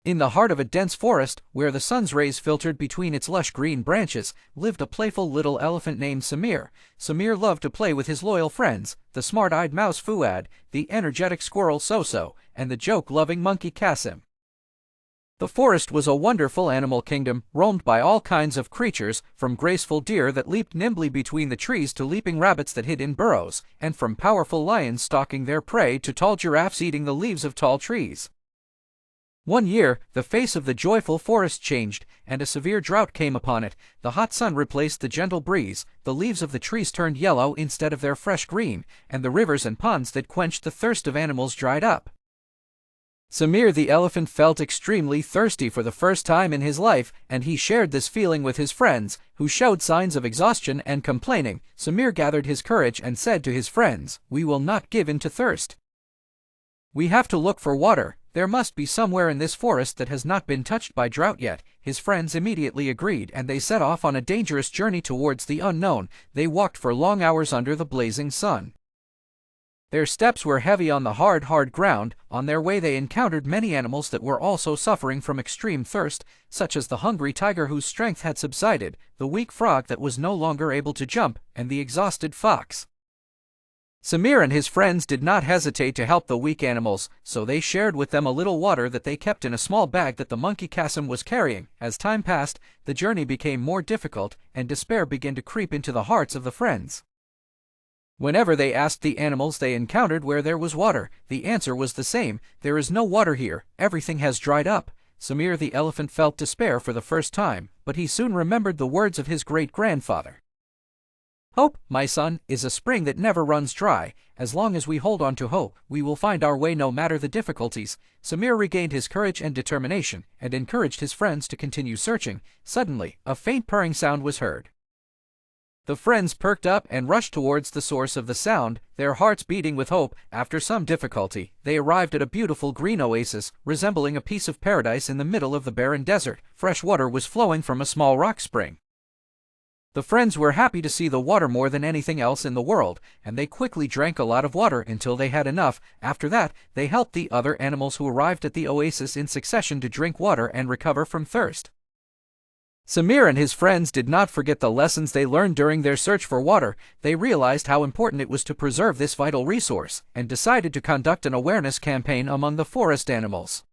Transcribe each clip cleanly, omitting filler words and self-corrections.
In the heart of a dense forest, where the sun's rays filtered between its lush green branches, lived a playful little elephant named Samir. Samir loved to play with his loyal friends, the smart-eyed mouse Fuad, the energetic squirrel Soso, and the joke-loving monkey Kasim. The forest was a wonderful animal kingdom, roamed by all kinds of creatures, from graceful deer that leaped nimbly between the trees to leaping rabbits that hid in burrows, and from powerful lions stalking their prey to tall giraffes eating the leaves of tall trees. One year, the face of the joyful forest changed, and a severe drought came upon it. The hot sun replaced the gentle breeze, the leaves of the trees turned yellow instead of their fresh green, and the rivers and ponds that quenched the thirst of animals dried up. Samir the elephant felt extremely thirsty for the first time in his life, and he shared this feeling with his friends, who showed signs of exhaustion and complaining. Samir gathered his courage and said to his friends, "We will not give in to thirst. We have to look for water. There must be somewhere in this forest that has not been touched by drought yet." His friends immediately agreed, and they set off on a dangerous journey towards the unknown. They walked for long hours under the blazing sun. Their steps were heavy on the hard ground. On their way they encountered many animals that were also suffering from extreme thirst, such as the hungry tiger whose strength had subsided, the weak frog that was no longer able to jump, and the exhausted fox. Samir and his friends did not hesitate to help the weak animals, so they shared with them a little water that they kept in a small bag that the monkey Kasim was carrying. As time passed, the journey became more difficult, and despair began to creep into the hearts of the friends. Whenever they asked the animals they encountered where there was water, the answer was the same: "There is no water here, everything has dried up." Samir the elephant felt despair for the first time, but he soon remembered the words of his great-grandfather. "Hope, my son, is a spring that never runs dry. As long as we hold on to hope, we will find our way no matter the difficulties." Samir regained his courage and determination, and encouraged his friends to continue searching. Suddenly, a faint purring sound was heard. The friends perked up and rushed towards the source of the sound, their hearts beating with hope. After some difficulty, they arrived at a beautiful green oasis, resembling a piece of paradise in the middle of the barren desert. Fresh water was flowing from a small rock spring. The friends were happy to see the water more than anything else in the world, and they quickly drank a lot of water until they had enough. After that, they helped the other animals who arrived at the oasis in succession to drink water and recover from thirst. Samir and his friends did not forget the lessons they learned during their search for water. They realized how important it was to preserve this vital resource, and decided to conduct an awareness campaign among the forest animals.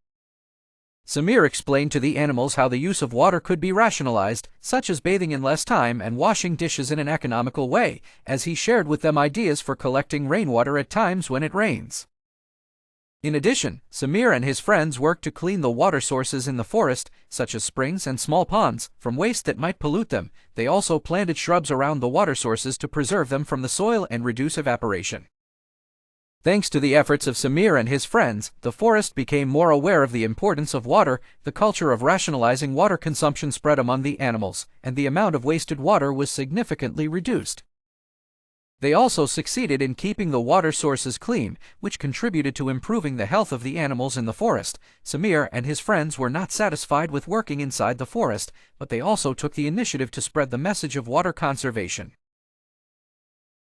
Samir explained to the animals how the use of water could be rationalized, such as bathing in less time and washing dishes in an economical way, as he shared with them ideas for collecting rainwater at times when it rains. In addition, Samir and his friends worked to clean the water sources in the forest, such as springs and small ponds, from waste that might pollute them. They also planted shrubs around the water sources to preserve them from the soil and reduce evaporation. Thanks to the efforts of Samir and his friends, the forest became more aware of the importance of water. The culture of rationalizing water consumption spread among the animals, and the amount of wasted water was significantly reduced. They also succeeded in keeping the water sources clean, which contributed to improving the health of the animals in the forest. Samir and his friends were not satisfied with working inside the forest, but they also took the initiative to spread the message of water conservation.